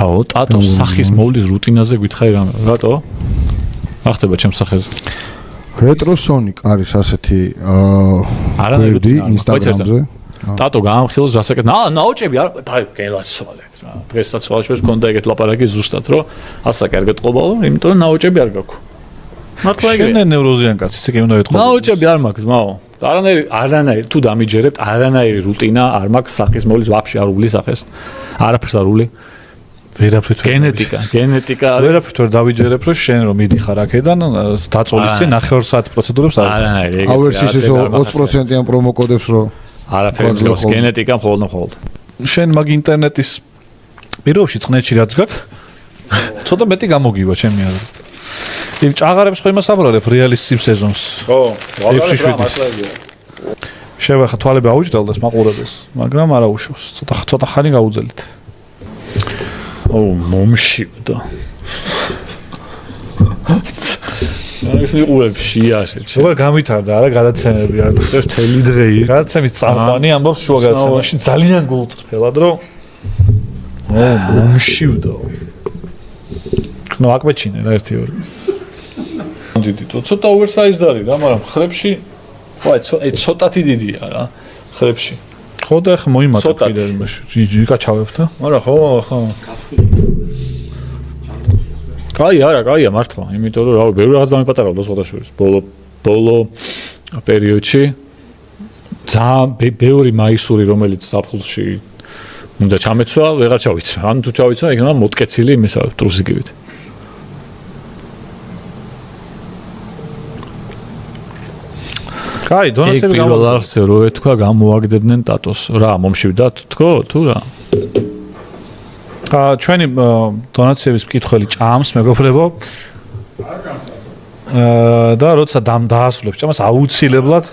რაო, ტატოს სახის მოვლის რუტინაზე გითხარი რამე. რატო? რა ხდება ჩემს სახეზე? Retrosonic არის ასეთი არანაირი Instagram-ზე. ტატო გაამხილოს რასაკეთ. ნაოჭები არ გელაცვალეთ რა. დღესაც ხვალშეს გქონდა ეგეთ ლაპარაკი ზუსტად, რომ ასა კარგად ყობაო, იმიტომ რომ ნაოჭები არ გაქვს. მართლა ეგრე. შენ ნევროზიან კაცი, ისე კი უნდა ეთქო. ნაოჭები არ მაქვს, მაო. არანაირი თუ დამიჯერებთ, არანაირი რუტინა არ მაქვს სახის მოვლის ვაფშე არ უვლის სახეს. არაფერს არ უვლი. ვერაფრით გენეტიკა ვერაფრით ვერ დავიჯერებ, რომ შენ რომ მიდიხარ აქედან დაწოლის წინ 9 საათი პროცედურებს არ არანაირი. ავერსის ეს 20%-იან პრომო კოდებს რო არაფერს გენეტიკა მხოლოდ. შენ მაგ ინტერნეტის პირობში წნეთში რაც გაქვს, ცოტა მეტი გამოგივა ჩემი აზრით. იმ ჭაღარებს ხო იმას აბრალებ რეალის სიმ სეზონს. ხო, შევახა თვალები აუჭდელდეს მაყურებელს, მაგრამ არა უშავს. ცოტა ხანი გაუძელით. მომშივდა. ის მიყურებ შიაშეთ. როგორ გავითარდა არა გადაცემები არ ხდება თელი დღეი. გადაცემის წამყვანი ამბობს შუა გადაცემაში ძალიან გულწრფელად რომ მომშივდა. ნუ აკმეჩინე რა 1-2. დიდი ცოტა ოვერსაიზდ არის რა, მაგრამ ხრებში ცოტათი დიდია რა, ხრებში. ხო და ახლა მოიმატებ კიდე იმაში. გიკაჩავებთ და? მაგრამ ხო. კაია მართლა, იმიტომ რომ რავი, ბევრი რაღაც დამეპატარავდა სხვადასხვა. ბოლო პერიოდში ძალიან ბევრი მაისური რომელიც საფხულში უნდა ჩამეცვა, ვეღარ ჩავიცვა. ან თუ ჩავიცვა, იქნება მოტკეცილი იმისა ტრუსიკივით. კაი, დონაცები პირველ არზე რო ეთქვა გამოაგდებდნენ ტატოს. რა, მომშივდათ თქო თუ რა? ჩვენი დონაციების მკითხველი ჭამს მეგობრებო. და როცა დაასრულებს ჭამას აუცილებლად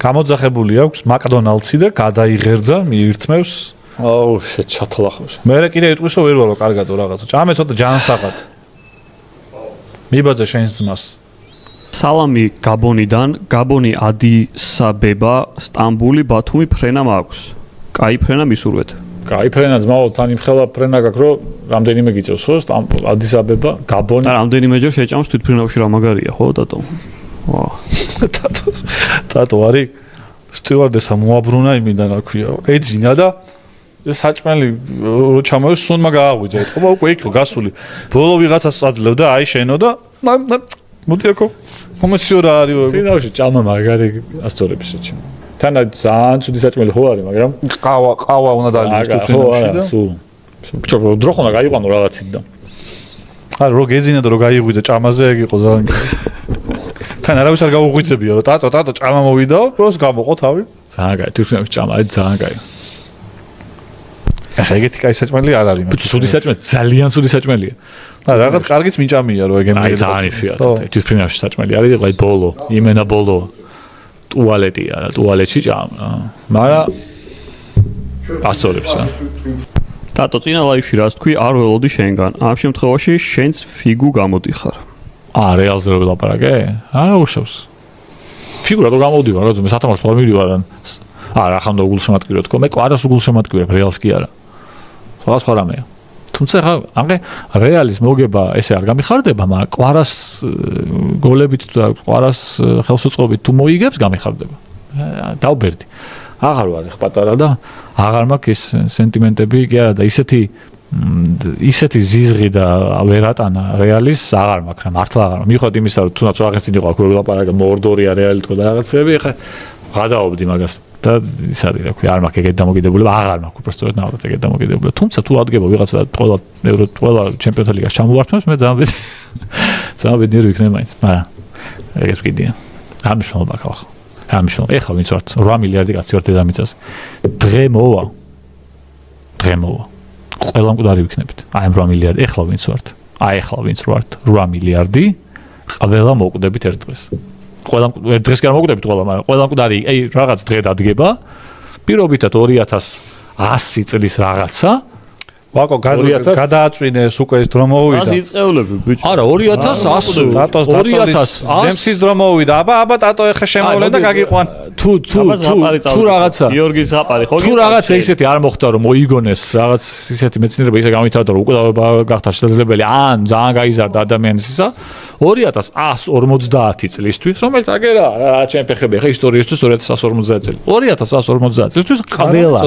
გამოძახებული აქვს მაკდონალდსი და გადაიღერძა მიირთმევს. აუ, შეჩათლახოს. მე კიდე იტყვისო ვერ ვალო კარგადო რაღაცა. ჭამე ცოტა ჯანსაღად. მიბაძე შენს ძმას. სალამი გაბონიდან, გაბონი ადისაბება, სტამბული, ბათუმი ფრენა მაქვს. კაი ფრენა მისურვეთ. კაი ფრენა ძმაო, თან იმხელა ფრენა გაქვს, რომ რამდენიმე გიწევს, ხო? ადისაბება, გაბონი. და რამდენიმეჯერ შეჭამს თვითფრენაში რა მაგარია, ხო, ტატო? ვა. ტატო არის სტიუარდესა მოაბრუნა იმიდან რა ქვია. ეძინა და საჭმელი რო ჩამოეს სუნმა გააღვიძა. ეთქობა უკვე იქ გასული. ბოლო ვიღაცას ადლევ და აი შენო და მოდი აქო. მომეციო რა არის ვე. ფინალში ჭამა მაგარი ასწორებს შეჭამ. თან ძალიან ცუდი საჭმელი ხო არის, მაგრამ ყავა უნდა დალიოს თვითფრენაში და ბჭო დრო ხონა გაიყვანო რაღაცით და. არა რო გეძინა და რო გაიღვიძა ჭამაზე ეგ იყო ძალიან. თან არავის არ გაუღვიძებია რომ ტატო ჭამა მოვიდაო, პროს გამოყო თავი. ძალიან კაი, თვითფრენაში ჭამა არის ძალიან კაი. ახლა ეგეთი კაი საჭმელი არ არის. ცუდი საჭმელი, ძალიან ცუდი საჭმელია. და რაღაც კარგიც მიჭამია რომ ეგ აი ძალიან იშვიათად. თვითფრენაში საჭმელი არის, ეხლა ბოლო, იმენა ბოლო. ტუალეტია რა, ტუალეტში ჭამა. მაგრამ ასწორებს რა. ტატო წინა ლაივში რას თქვი, არ ველოდი შენგან. ამ შემთხვევაში შენც ფიგუ გამოდიხარ. რეალზე რო ვილაპარაკე? არა უშავს. ფიგურა რო გამოდივარ, რა თქმა უნდა, სათამაშო არ მივიდივარ. არა, ხან და გულშემატკივრე თქო, მე კვარას გულშემატკივრებ, რეალს კი არა. სხვა რამეა. თუმცა ხა ამე რეალის მოგება ესე არ გამიხარდება, მაგრამ კვარას გოლებით და კვარას ხელსაწყობით თუ მოიგებს გამიხარდება. დავბერდი. აღარ ვარ ხა პატარა და აღარ მაქვს ეს სენტიმენტები, კი არა და ისეთი ზიზღი და ვერატანა რეალის აღარ მაქვს, მართლა აღარ. მიხოთ იმისა, რომ თუნდაც აღეცინი ყო აქ რო ვილაპარაკე მორდორია რეალი თქო და რაღაცები, ხა გადაობდი მაგას და ის არის რა ქვია, არ მაქვს ეგეთ დამოკიდებულება, აღარ მაქვს უბრალოდ ნაოდად ეგეთ დამოკიდებულება. თუმცა თუ ადგება ვიღაცა და ყველა ჩემპიონთა ლიგას ჩამოვართმევს, მე ძალიან ბედნიერი ვიქნები მაინც. მაგრამ ეგეც კიდია. არ მნიშვნელობა აქვს. არ მნიშვნელობა. ეხლა ვინც ვართ 8 მილიარდი კაცი ვართ დედამიწაზე. დღე მოვა. ყველა მკვდარი ვიქნებით. აი 8 მილიარდი. ეხლა ვინც ვართ. აი ეხლა ვინც ვართ 8 მილიარდი. ყველა მოკვდებით ერთ დღეს. ყველა დღეს კი არ მოკვდებით ყველა, მაგრამ ყველა მკვდარი, აი რაღაც დღე დადგება. პირობითად 2100 წლის რაღაცა ვაკო გადააწვინეს უკვე ეს დრო მოვიდა. ასე იწყეულები ბიჭო. არა 2100 ტატოს 2100 დემსის დრო მოვიდა. აბა ტატო ეხა შემოვლენ და გაგიყვან. თუ რაღაცა გიორგის ზაპარი ხო? თუ რაღაცა ისეთი არ მოხდა რომ მოიგონეს რაღაც ისეთი მეცნიერება ისე გამვითარდა რომ უკვე გახდა შესაძლებელი ან ძალიან გაიზარდა ადამიანის ისა 2150 წლისთვის რომელიც აგერა რა ჩემ ფეხები ხა ისტორიისთვის 2150 წელი 2150 წლისთვის ყველა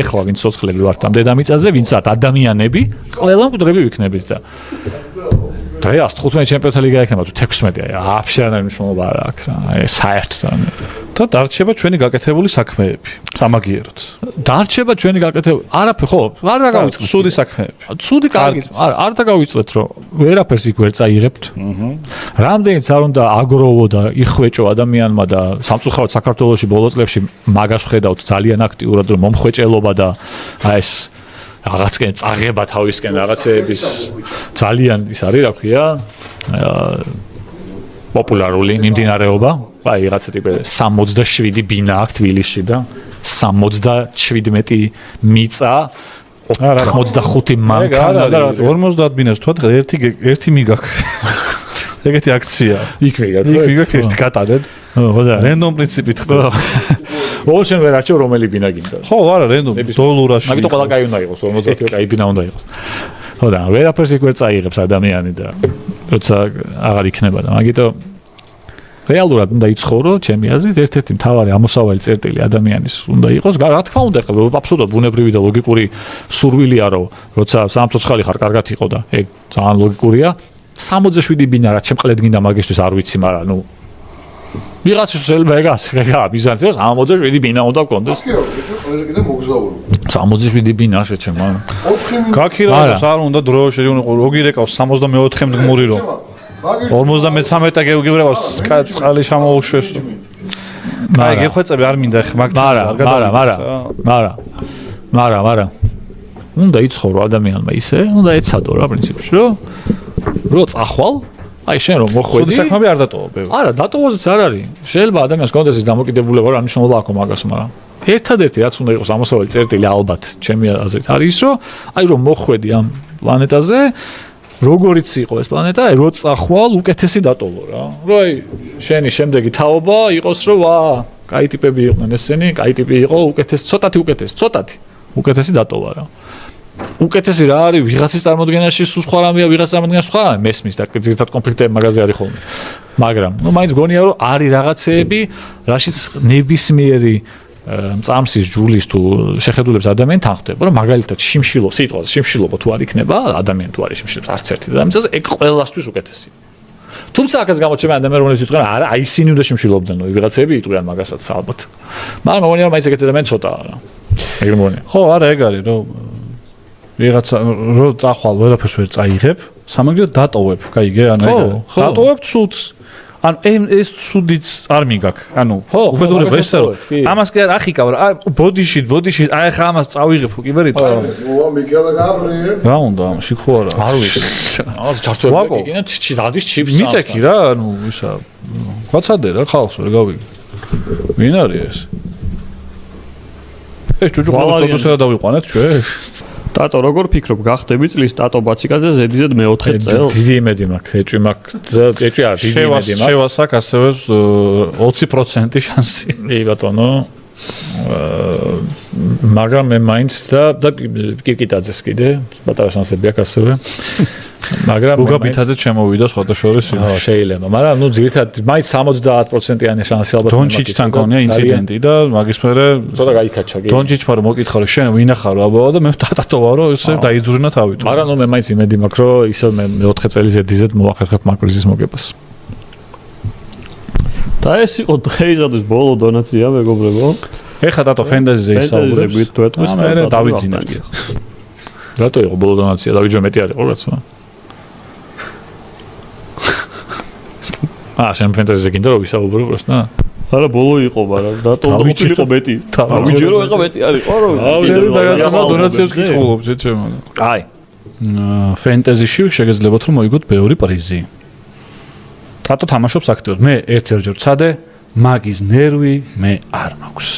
ეხლა ვინც ცოცხლები ვართ ამ დედამიწაზე ვინც ართ ადამიანები ყველა მკვდრები ვიქნებით და დღეს 15 ჩემპიონთა ლიგა ექნება თუ 16 აფშე არ მნიშვნელობა არ აქვს რა აი საერთოდ და დარჩება ჩვენი გაკეთებული საქმეები სამაგიეროდ დარჩება ჩვენი გაკეთებული არაფერი ხო არ დაგავიწყოთ სუდი საქმეები ცუდი კარგი არ დაგავიწყოთ რომ ვერაფერს იქ ვერ წაიღებთ რამდენიც არ უნდა აგროვო და იხვეჭო ადამიანმა და სამწუხაროდ საქართველოში ბოლო წლებში მაგას ხედავთ ძალიან აქტიურად რომ მომხვეჭელობა და აი ეს რაღაცკენ წაღება თავისკენ რაღაცეების ძალიან ის არის რა ქვია პოპულარული მიმდინარეობა აი რაღაცა ტიპი 67 ბინა აქვს თბილისში და 77 მიწა 85 მანქანა და 50 ბინას თქვა ერთი მიგაქ ეგეთი აქცია იქ მიგაქ ერთი გატარენ ხო რენდომ პრინციპით ხდება ოღონდ ვერ არჩევ რომელი ბინა გინდა ხო არა რენდომ დოლურაში მაგიტო ყველა კაი უნდა იყოს 50 კაი ბინა უნდა იყოს ხო და ვერაფერს იქ ვერ წაიღებს ადამიანი და როცა აღარ იქნება და მაგიტო რეალურად უნდა იცხოვრო ჩემი აზრით ერთ-ერთი მთავარი ამოსავალი წერტილი ადამიანის უნდა იყოს რა თქმა უნდა ხო აბსოლუტურად ბუნებრივი და ლოგიკური სურვილია რომ როცა სამწუხარი ხარ კარგად იყო და ეგ ძალიან ლოგიკურია 67 ბინა რა ჩემ ყლედ გინდა მაგისთვის არ ვიცი მაგრამ ნუ ვიღაცის შეიძლება ეგას ეგა ბიზანტიოს 67 ბინა უნდა გქონდეს ყველაზე კიდე მოგზაურობ 67 ბინა ასე ჩემო გაქირავებს არ უნდა დრო როგირეკავს 64 მგმური რომ 53-ე გეუგიბრებას წყალი შემოუშვეს. აი გეხვეწები არ მინდა ხ მაგ მაგრამ უნდა იცხოვრო ადამიანმა ისე, უნდა ეცადო რა პრინციპში, რომ წახვალ, აი შენ რომ მოხვედი. სუდი საქმეები არ დატოვებ. არა, დატოვოზეც არ არის. შეიძლება ადამიანს კონდეს ის დამოკიდებულება, რა მნიშვნელობა აქვს მაგას, მაგრამ ერთადერთი რაც უნდა იყოს ამოსავალი წერტილი ალბათ, ჩემი აზრით არის ის, რომ აი რომ მოხვედი ამ პლანეტაზე როგორიც იყო ეს პლანეტა, აი რო წახვალ უკეთესი დატოვო რა. რომ აი შენი შემდეგი თაობა იყოს რომ ვა, კაი ტიპები იყვნენ ესენი, კაი ტიპი იყო, უკეთესი, უკეთესი დატოვა რა. უკეთესი რა არის ვიღაცის წარმოდგენაში სულ სხვა რამეა, ვიღაცის წარმოდგენაში სხვა რამე მესმის და ძირითადად კონფლიქტები მაგაზე არის ხოლმე. მაგრამ ნუ მაინც გონია რომ არის რაღაცეები, რაშიც ნებისმიერი მწამსის ჯულის თუ შეხედულებს ადამიანი თანხდება, რომ მაგალითად სიმშილობა თუ არ იქნება, ადამიანი თუ არის სიმშილობს არც ერთი დედამიწაზე, ეგ ყველასთვის უკეთესია. თუმცა აქაც გამოჩნდება ადამიანი, რომელიც იტყვიან, არა, აი ისინი უნდა სიმშილობდნენ, ვიღაცები იტყვიან მაგასაც ალბათ. მაგრამ მგონია რომ მაინც ეგეთი ადამიანი ცოტაა რა. ეგ მგონია. ხო, არა, ეგ არის, რომ ვიღაცა რო წახვალ ვერაფერს ვერ წაიღებ, სამაგიეროდ დატოვებ, კაიგე, ანუ ეგ დატოვებ ცუდს. ანუ ეს ცუდიც არ მიგაქ. ანუ უბრალოდ ესე რომ ამას კი არ ახიკავ რა. ბოდიში, აი ხა ამას წავიღებ კი ვერ იტყვი. მოვა მიკელა გაბრიე. რა უნდა ამაში ხო არა. არ ვიცი. რაღაც ჩართვები გიგინა დადის ჩიპს. მიწექი რა, ანუ ისა. გვაცადე რა ხალხს ვერ გავიგე. ვინ არის ეს? ეს ჯუჯუყლოს ტოტოსა დავიყვანეთ ჩვენ. ტატო როგორ ფიქრობ გახდები წლის ტატო ბაციკაძე ზედიზედ მე-4 წელს? დიდი იმედი მაქვს, ეჭვი მაქვს, ეჭვი არ დიდი იმედი მაქვს. შევასაკ ასევე 20% შანსი. ი ბატონო. მაგრამ მე მაინც და კიკიტაძეს კიდე პატარა შანსები აქვს ასევე. მაგრამ უგაბითადე შემოვიდა სხვადასხვა ხო შეიძლება, მაგრამ ნუ ძირითადად მაინც 70%-იანი შანსი ალბათ დონჩიჩთან ქონია ინციდენტი და მაგის მერე ცოტა გაიქაჩა კი. დონჩიჩმა რომ მოკითხა ვინ ვინახარო აბა და მე ტატოვა რომ ესე დაიძურნა თავი თუ. მაგრამ ნუ მე მაინც იმედი მაქვს რომ ისე მე 4 წელი ზედიზედ მოვახერხებ მაკრიზის მოგებას. და ეს იყო დღეისათვის ბოლო დონაცია მეგობრებო. ეხლა ტატო ფენტეზიზე ისაუბრებს. მე დავიძინებთ. რატო იყო ბოლო დონაცია? დავიჯო მეტი არ იყო რაცა. შენ ფენტეზიზე გინდა რომ ვისაუბრო პროსტა? არა ბოლო იყო, მაგრამ რატო იყო მეტი? დავიჯო რომ ეხა მეტი არის, ხო რომ დაგაცემა დონაციებს კითხულობ შეჩემო. აი. ფენტეზიში შეგეძლებათ რომ მოიგოთ ბევრი პრიზი. ტატო თამაშობს აქტიურად. მე ერთ-ერთჯერ ვცადე, მაგის ნერვი მე არ მაქვს.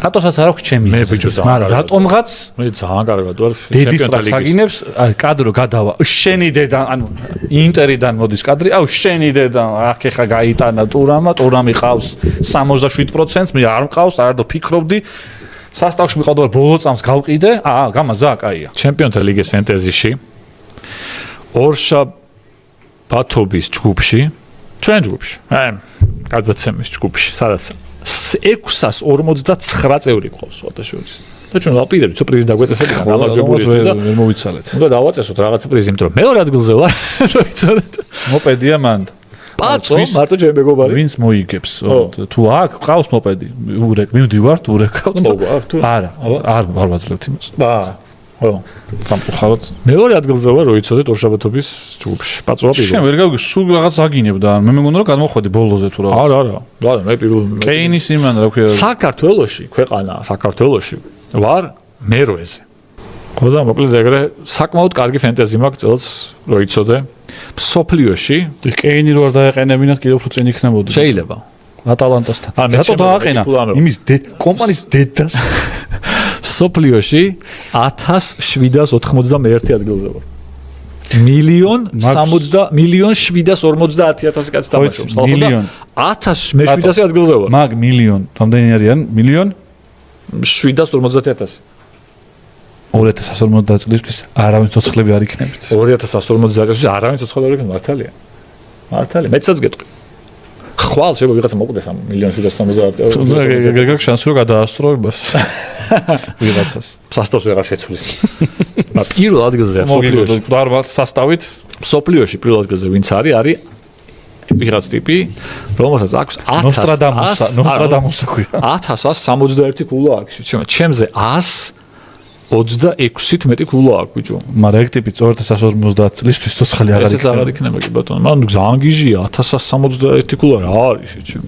ტატოსაც არ აქვს ჩემი მე აზრით, ბიჭო, მაგრამ რატომღაც მე ძალიან კარგად ვარ დედის ტრაქს აგინებს, კადრო გადავა. შენი დედა, ანუ ინტერიდან მოდის კადრი, აუ შენი დედა, აქ ეხა გაიტანა ტურამი ყავს 67%, მე არ მყავს, არ და ფიქრობდი. სასტავში მიყავდა რომ ბოლო წამს გავყიდე, გამაზა, კაია. ჩემპიონთა ლიგის ფენტეზიში ორშა ბათობის ჯგუფში, ჩვენ ჯგუფში, გადაცემის ჯგუფში, სადაც 649 წევრი ყავს სოთაშორის. და ჩვენ ვაპირებთ, თუ პრიზი დაგვეწესებინა, გამარჯვებული და ვერ მოვიცალეთ. უნდა დავაწესოთ რაღაცა პრიზი, იმიტომ რომ მეორე ადგილზე ვარ, ვიცოდეთ. მოპედია მანდ. პაცო, მარტო ჩემ მეგობარი. ვინც მოიგებს? თუ აქ ყავს მოპედი, ურეკ, მივდივართ, ურეკავთ. მოგვარ თუ? არა, არ ვაძლევთ იმას. ხო. სამწუხაროდ. მეორე ადგილზე ვარ, ვიცოდეთ, ორშაბათობის ჯგუფში. პაცოა პირველი. შენ ვერ გავიგე, სულ რაღაც აგინებდა, მე მეგონა რომ გადმოხვედი ბოლოზე თუ რაღაც. არა, მე პირველი. კეინის იმან რა ქვია. საქართველოში, ქვეყანა, საქართველოში ვარ მერვეზე. ხო და მოკლედ ეგრე საკმაოდ კარგი ფენტეზი მაქვს წელს, რო იცოდე. სოფლიოში კეინი რო არ დაეყენებინათ, კიდევ უფრო წინ იქნებოდი. შეიძლება. ატალანტასთან. მე რატო დააყენა? იმის კომპანიის დედას. სოფლიოში 1791 ადგილზე ვარ. 1,750,000 კაცი თამაშობს. ხო და 1700 ადგილზე ვარ. მაგ მილიონ, რამდენი არიან? მილიონ 750,000. 2050 წლისთვის არავინ ცოცხლები არ იქნებით. 2150 წელს არავინ ცოცხლები არ იქნება, მართალია. მართალია, მეცაც გეტყვი. ხვალ შეიძლება ვიღაცა მოკვდეს ამ 1,750,000. ეგ შანსი რომ გადაასწრო იმას. ვიღაცას. სასტავს ვეღარ შეცვლის. მაგრამ პირველ ადგილზე სოფლიოში. დარბალ სასტავით სოფლიოში პირველ ადგილზე ვინც არის ვიღაც ტიპი, რომელსაც აქვს 1000 ქვია. 1161 ქულა აქვს. ჩემზე 126-ით მეტი ქულა აქვს, ბიჭო. მაგრამ ეგ ტიპი 2050 წლისთვის ცოცხალი აღარ იქნება. ესეც აღარ იქნება კი ბატონო. მაგრამ ძალიან გიჟია 1161 ქულა რა არის შეჩემ.